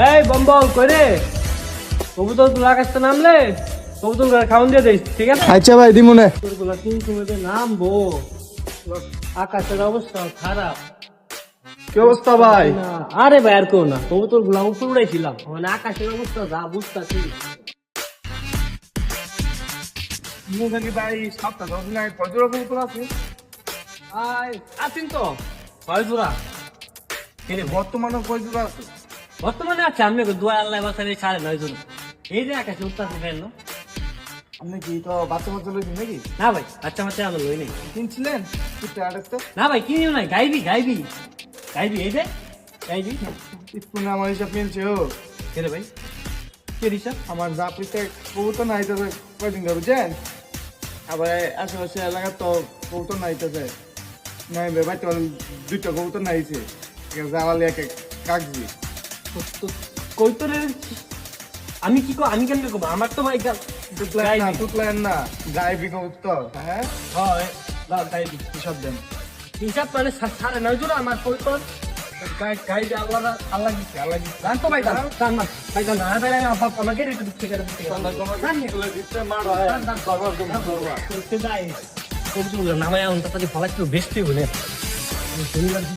এই বম্বল কই রে কবুতর গুলো আকাশে নামলে কবুতর গুলো খাওয়ান দিয়ে দিস ঠিক আছে আচ্ছা ভাই দিমুনে। কবুতর গুলো কোন সময়তে নামবো আকাশের অবস্থা খারাপ কি অবস্থা ভাই? না আরে ভাই আর কেউ না কবুতর গুলো উপর উড়াইছিলাম মানে আকাশের অবস্থা যা বুঝতেছি ভাই সপ্তাহ 10 দিন আগে কত রকম কবুতর আছে? আছেন তো ছয় জোড়া বর্তমানে কয় জোড়া আছে? বর্তমানে আছে আমি দোয়া আল্লাহ বাসারে 9.5 জন এই যে আকাশে উঠতেছে ফেললো আপনি কি তো বাচ্চা বাচ্চা লইছেন নাকি? না ভাই আচ্ছা মাত্র আমরা লই নাই কিনছিলেন কিনতে আড়াইতে? না ভাই কিনিও নাই গাইবি গাইবি গাইবি এই যে গাইবি স্কুলে আমার হিসাব কিনছে ও। কে রে ভাই কে দিছা আমার জাপিতে কবুতর নাইতেছে কয়দিন ধরে বুঝছেন? আবার আশেপাশে এলাকার তো কবুতর নাইতেছে নাই ভাই তো দুইটা কবুতর নাইছে জাওয়ালি এক এক কাগজি। কই তো রে আমি কি আমি কেন কব আমার তো ভাই টুকলেন না গাইবি কবুতর। হ্যাঁ হয় গাইবি হিসাব দেন। হিসাব মানে 9.5 জন আমার কই তো গাইবি আল্লাহ দিছে জান তো ভাই জান না ভাই জান না ভাই আমাকে রেট দিতে গেলে নামায় অন্তত ফলাচ্ছিল বেশি বলে